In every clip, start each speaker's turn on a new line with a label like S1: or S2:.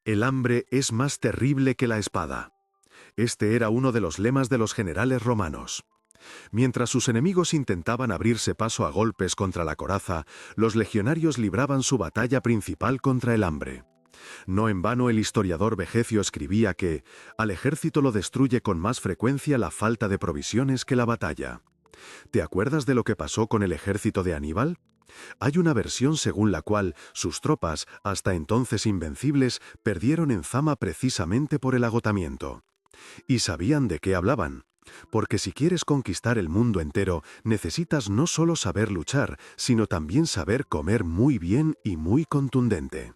S1: El hambre es más terrible que la espada. Este era uno de los lemas de los generales romanos. Mientras sus enemigos intentaban abrirse paso a golpes contra la coraza, los legionarios libraban su batalla principal contra el hambre. No en vano el historiador Vegecio escribía que al ejército lo destruye con más frecuencia la falta de provisiones que la batalla. ¿Te acuerdas de lo que pasó con el ejército de Aníbal? Hay una versión según la cual sus tropas, hasta entonces invencibles, perdieron en fama precisamente por el agotamiento. Y sabían de qué hablaban. Porque si quieres conquistar el mundo entero, necesitas no solo saber luchar, sino también saber comer muy bien y muy contundente.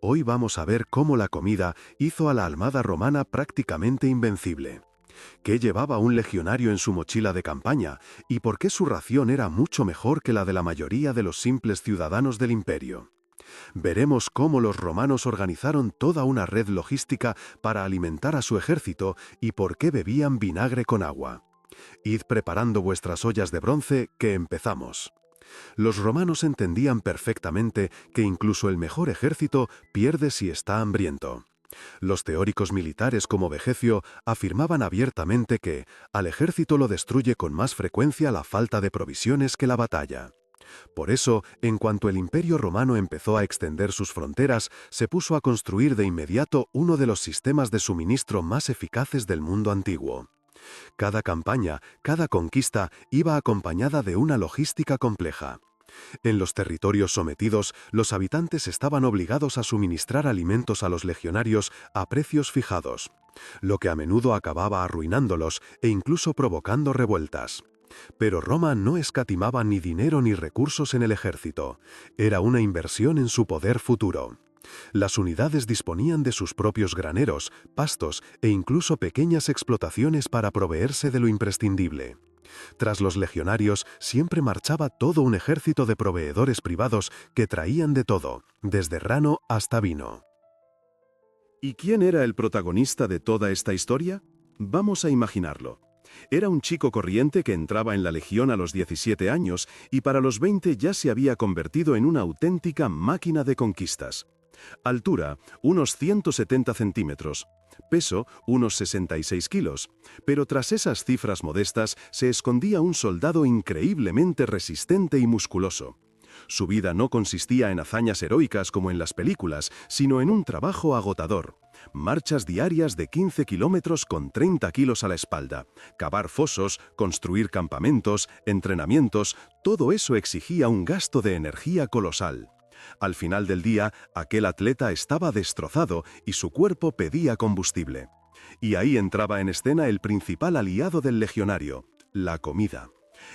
S1: Hoy vamos a ver cómo la comida hizo a la armada romana prácticamente invencible. ¿Qué llevaba un legionario en su mochila de campaña? ¿Y por qué su ración era mucho mejor que la de la mayoría de los simples ciudadanos del imperio? Veremos cómo los romanos organizaron toda una red logística para alimentar a su ejército y por qué bebían vinagre con agua. Id preparando vuestras ollas de bronce, que empezamos. Los romanos entendían perfectamente que incluso el mejor ejército pierde si está hambriento. Los teóricos militares como Vegecio afirmaban abiertamente que al ejército lo destruye con más frecuencia la falta de provisiones que la batalla. Por eso, en cuanto el Imperio Romano empezó a extender sus fronteras, se puso a construir de inmediato uno de los sistemas de suministro más eficaces del mundo antiguo. Cada campaña, cada conquista iba acompañada de una logística compleja. En los territorios sometidos, los habitantes estaban obligados a suministrar alimentos a los legionarios a precios fijados, lo que a menudo acababa arruinándolos e incluso provocando revueltas. Pero Roma no escatimaba ni dinero ni recursos en el ejército. Era una inversión en su poder futuro. Las unidades disponían de sus propios graneros, pastos e incluso pequeñas explotaciones para proveerse de lo imprescindible. Tras los legionarios siempre marchaba todo un ejército de proveedores privados que traían de todo, desde grano hasta vino.
S2: ¿Y quién era el protagonista de toda esta historia? Vamos a imaginarlo. Era un chico corriente que entraba en la legión a los 17 años y para los 20 ya se había convertido en una auténtica máquina de conquistas. Altura, unos 170 centímetros. Peso, unos 66 kilos. Pero tras esas cifras modestas se escondía un soldado increíblemente resistente y musculoso. Su vida no consistía en hazañas heroicas como en las películas, sino en un trabajo agotador. Marchas diarias de 15 kilómetros con 30 kilos a la espalda. Cavar fosos, construir campamentos, entrenamientos, todo eso exigía un gasto de energía colosal. Al final del día, aquel atleta estaba destrozado y su cuerpo pedía combustible. Y ahí entraba en escena el principal aliado del legionario, la comida.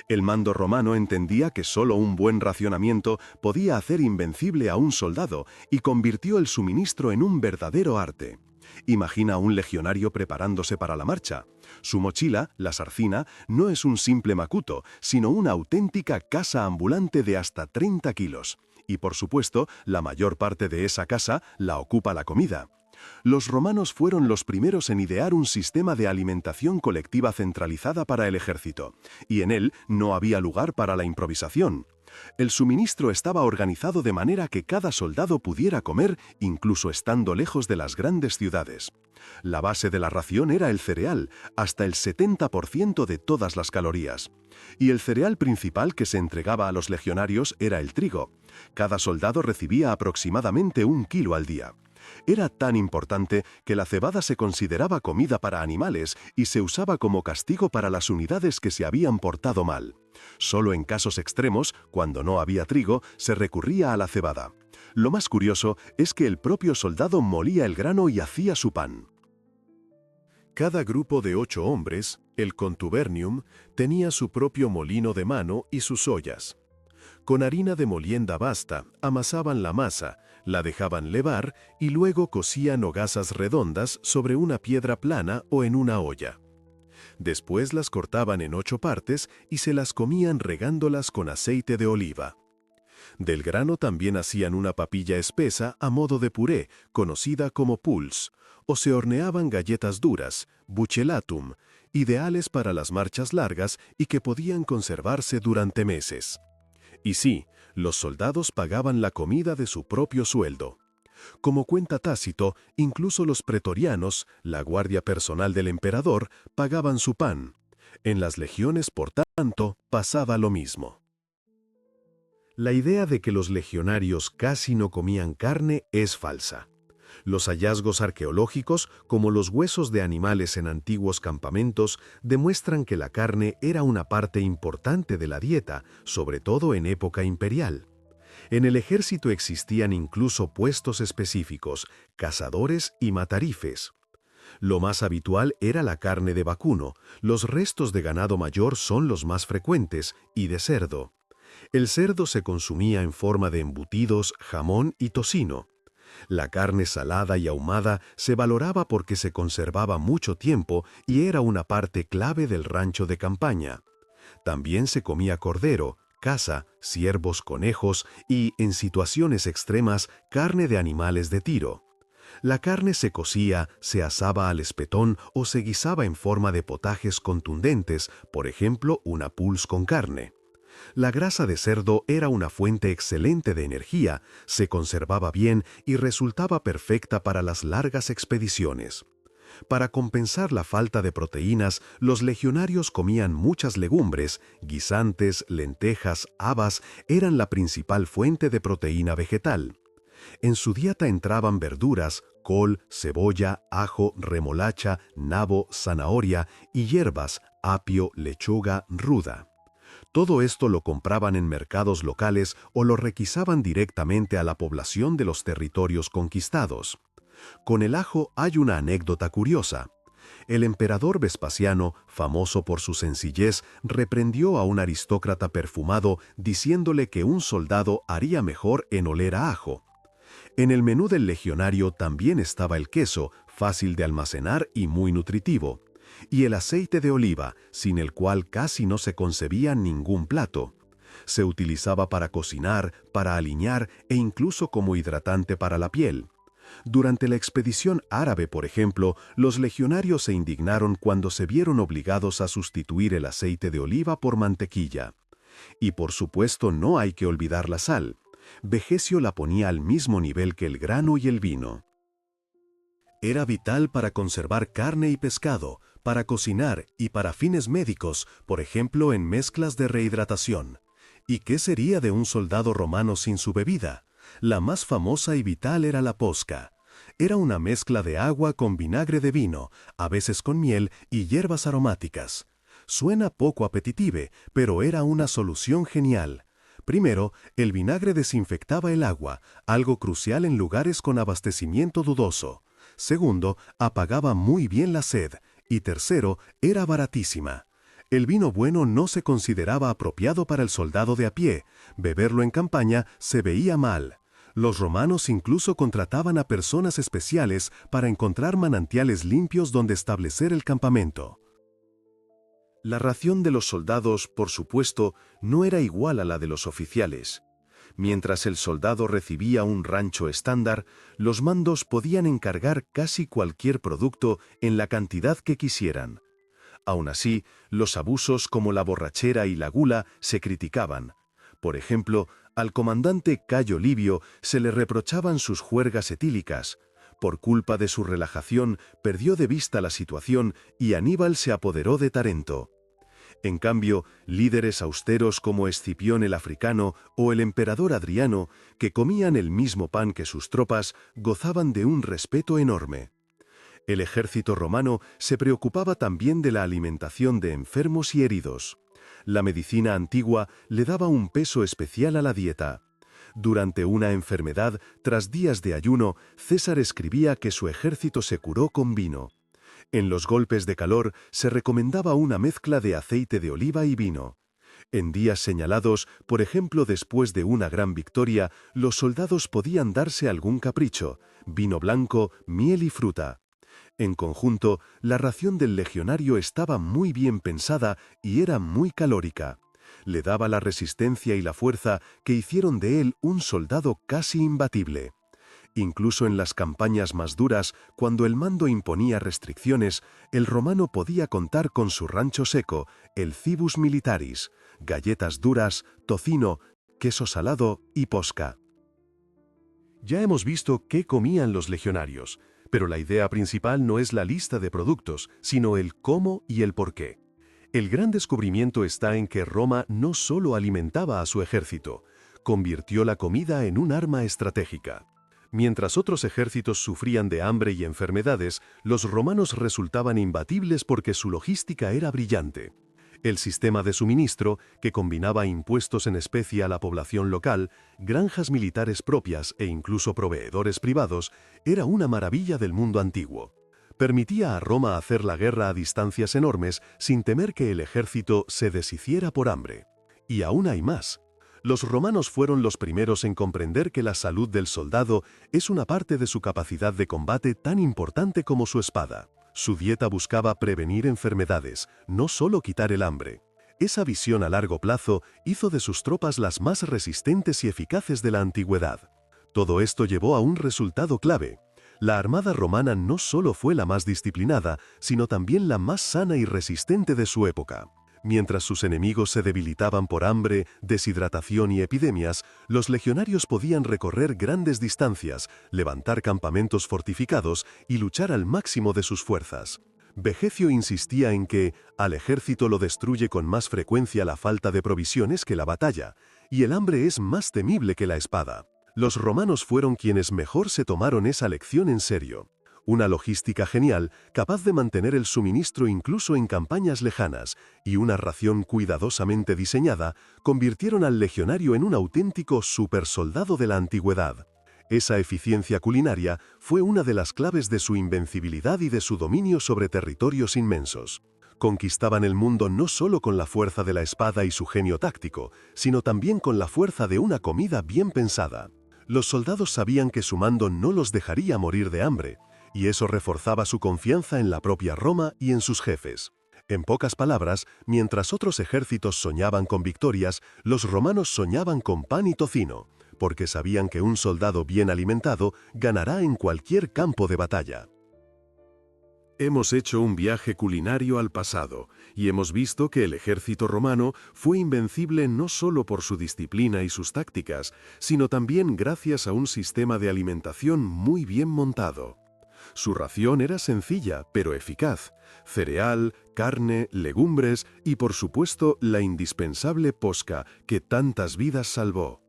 S2: El mando romano entendía que solo un buen racionamiento podía hacer invencible a un soldado y convirtió el suministro en un verdadero arte. Imagina a un legionario preparándose para la marcha. Su mochila, la sarcina, no es un simple macuto, sino una auténtica casa ambulante de hasta 30 kilos. Y por supuesto, la mayor parte de esa casa la ocupa la comida. Los romanos fueron los primeros en idear un sistema de alimentación colectiva centralizada para el ejército, y en él no había lugar para la improvisación. El suministro estaba organizado de manera que cada soldado pudiera comer incluso estando lejos de las grandes ciudades. La base de la ración era el cereal, hasta el 70% de todas las calorías. Y el cereal principal que se entregaba a los legionarios era el trigo. Cada soldado recibía aproximadamente 1 kilo al día. Era tan importante que la cebada se consideraba comida para animales y se usaba como castigo para las unidades que se habían portado mal. Solo en casos extremos, cuando no había trigo, se recurría a la cebada. Lo más curioso es que el propio soldado molía el grano y hacía su pan.
S1: Cada grupo de 8 hombres, el contubernium, tenía su propio molino de mano y sus ollas. Con harina de molienda basta, amasaban la masa, la dejaban levar y luego cocían hogazas redondas sobre una piedra plana o en una olla. Después las cortaban en 8 partes y se las comían regándolas con aceite de oliva. Del grano también hacían una papilla espesa a modo de puré, conocida como pulse, o se horneaban galletas duras, bucellatum, ideales para las marchas largas y que podían conservarse durante meses. Y sí, los soldados pagaban la comida de su propio sueldo. Como cuenta Tácito, incluso los pretorianos, la guardia personal del emperador, pagaban su pan. En las legiones, por tanto, pasaba lo mismo. La idea de que los legionarios casi no comían carne es falsa. Los hallazgos arqueológicos, como los huesos de animales en antiguos campamentos, demuestran que la carne era una parte importante de la dieta, sobre todo en época imperial. En el ejército existían incluso puestos específicos, cazadores y matarifes. Lo más habitual era la carne de vacuno, los restos de ganado mayor son los más frecuentes, y de cerdo. El cerdo se consumía en forma de embutidos, jamón y tocino. La carne salada y ahumada se valoraba porque se conservaba mucho tiempo y era una parte clave del rancho de campaña. También se comía cordero, caza, ciervos, conejos y, en situaciones extremas, carne de animales de tiro. La carne se cocía, se asaba al espetón o se guisaba en forma de potajes contundentes, por ejemplo, una pulse con carne. La grasa de cerdo era una fuente excelente de energía, se conservaba bien y resultaba perfecta para las largas expediciones. Para compensar la falta de proteínas, los legionarios comían muchas legumbres, guisantes, lentejas, habas eran la principal fuente de proteína vegetal. En su dieta entraban verduras, col, cebolla, ajo, remolacha, nabo, zanahoria y hierbas, apio, lechuga, ruda. Todo esto lo compraban en mercados locales o lo requisaban directamente a la población de los territorios conquistados. Con el ajo hay una anécdota curiosa. El emperador Vespasiano, famoso por su sencillez, reprendió a un aristócrata perfumado diciéndole que un soldado haría mejor en oler a ajo. En el menú del legionario también estaba el queso, fácil de almacenar y muy nutritivo, y el aceite de oliva, sin el cual casi no se concebía ningún plato. Se utilizaba para cocinar, para aliñar e incluso como hidratante para la piel. Durante la expedición árabe, por ejemplo, los legionarios se indignaron cuando se vieron obligados a sustituir el aceite de oliva por mantequilla. Y por supuesto no hay que olvidar la sal. Vegecio la ponía al mismo nivel que el grano y el vino. Era vital para conservar carne y pescado, para cocinar y para fines médicos, por ejemplo en mezclas de rehidratación. ¿Y qué sería de un soldado romano sin su bebida? La más famosa y vital era la posca. Era una mezcla de agua con vinagre de vino, a veces con miel y hierbas aromáticas. Suena poco apetitive, pero era una solución genial. Primero, el vinagre desinfectaba el agua, algo crucial en lugares con abastecimiento dudoso. Segundo, apagaba muy bien la sed. Y tercero, era baratísima. El vino bueno no se consideraba apropiado para el soldado de a pie. Beberlo en campaña se veía mal. Los romanos incluso contrataban a personas especiales para encontrar manantiales limpios donde establecer el campamento. La ración de los soldados, por supuesto, no era igual a la de los oficiales. Mientras el soldado recibía un rancho estándar, los mandos podían encargar casi cualquier producto en la cantidad que quisieran. Aún así, los abusos como la borrachera y la gula se criticaban. Por ejemplo, al comandante Cayo Livio se le reprochaban sus juergas etílicas. Por culpa de su relajación, perdió de vista la situación y Aníbal se apoderó de Tarento. En cambio, líderes austeros como Escipión el Africano o el emperador Adriano, que comían el mismo pan que sus tropas, gozaban de un respeto enorme. El ejército romano se preocupaba también de la alimentación de enfermos y heridos. La medicina antigua le daba un peso especial a la dieta. Durante una enfermedad, tras días de ayuno, César escribía que su ejército se curó con vino. En los golpes de calor se recomendaba una mezcla de aceite de oliva y vino. En días señalados, por ejemplo después de una gran victoria, los soldados podían darse algún capricho, vino blanco, miel y fruta. En conjunto, la ración del legionario estaba muy bien pensada y era muy calórica. Le daba la resistencia y la fuerza que hicieron de él un soldado casi imbatible. Incluso en las campañas más duras, cuando el mando imponía restricciones, el romano podía contar con su rancho seco, el cibus militaris, galletas duras, tocino, queso salado y posca.
S3: Ya hemos visto qué comían los legionarios, pero la idea principal no es la lista de productos, sino el cómo y el por qué. El gran descubrimiento está en que Roma no solo alimentaba a su ejército, convirtió la comida en un arma estratégica. Mientras otros ejércitos sufrían de hambre y enfermedades, los romanos resultaban imbatibles porque su logística era brillante. El sistema de suministro, que combinaba impuestos en especie a la población local, granjas militares propias e incluso proveedores privados, era una maravilla del mundo antiguo. Permitía a Roma hacer la guerra a distancias enormes sin temer que el ejército se deshiciera por hambre. Y aún hay más. Los romanos fueron los primeros en comprender que la salud del soldado es una parte de su capacidad de combate tan importante como su espada. Su dieta buscaba prevenir enfermedades, no solo quitar el hambre. Esa visión a largo plazo hizo de sus tropas las más resistentes y eficaces de la antigüedad. Todo esto llevó a un resultado clave. La armada romana no solo fue la más disciplinada, sino también la más sana y resistente de su época. Mientras sus enemigos se debilitaban por hambre, deshidratación y epidemias, los legionarios podían recorrer grandes distancias, levantar campamentos fortificados y luchar al máximo de sus fuerzas. Vegecio insistía en que al ejército lo destruye con más frecuencia la falta de provisiones que la batalla, y el hambre es más temible que la espada. Los romanos fueron quienes mejor se tomaron esa lección en serio. Una logística genial, capaz de mantener el suministro incluso en campañas lejanas, y una ración cuidadosamente diseñada, convirtieron al legionario en un auténtico supersoldado de la antigüedad. Esa eficiencia culinaria fue una de las claves de su invencibilidad y de su dominio sobre territorios inmensos. Conquistaban el mundo no solo con la fuerza de la espada y su genio táctico, sino también con la fuerza de una comida bien pensada. Los soldados sabían que su mando no los dejaría morir de hambre, y eso reforzaba su confianza en la propia Roma y en sus jefes. En pocas palabras, mientras otros ejércitos soñaban con victorias, los romanos soñaban con pan y tocino, porque sabían que un soldado bien alimentado ganará en cualquier campo de batalla.
S2: Hemos hecho un viaje culinario al pasado, y hemos visto que el ejército romano fue invencible no solo por su disciplina y sus tácticas, sino también gracias a un sistema de alimentación muy bien montado. Su ración era sencilla, pero eficaz: cereal, carne, legumbres y, por supuesto, la indispensable posca, que tantas vidas salvó.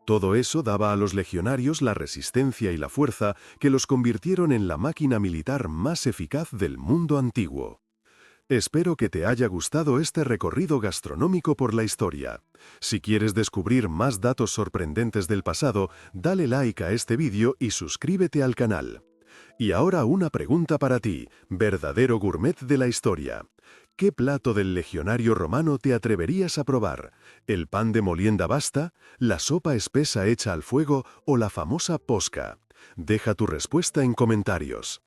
S2: Todo eso daba a los legionarios la resistencia y la fuerza que los convirtieron en la máquina militar más eficaz del mundo antiguo. Espero que te haya gustado este recorrido gastronómico por la historia. Si quieres descubrir más datos sorprendentes del pasado, dale like a este vídeo y suscríbete al canal. Y ahora una pregunta para ti, verdadero gourmet de la historia. ¿Qué plato del legionario romano te atreverías a probar? ¿El pan de molienda basta, la sopa espesa hecha al fuego o la famosa posca? Deja tu respuesta en comentarios.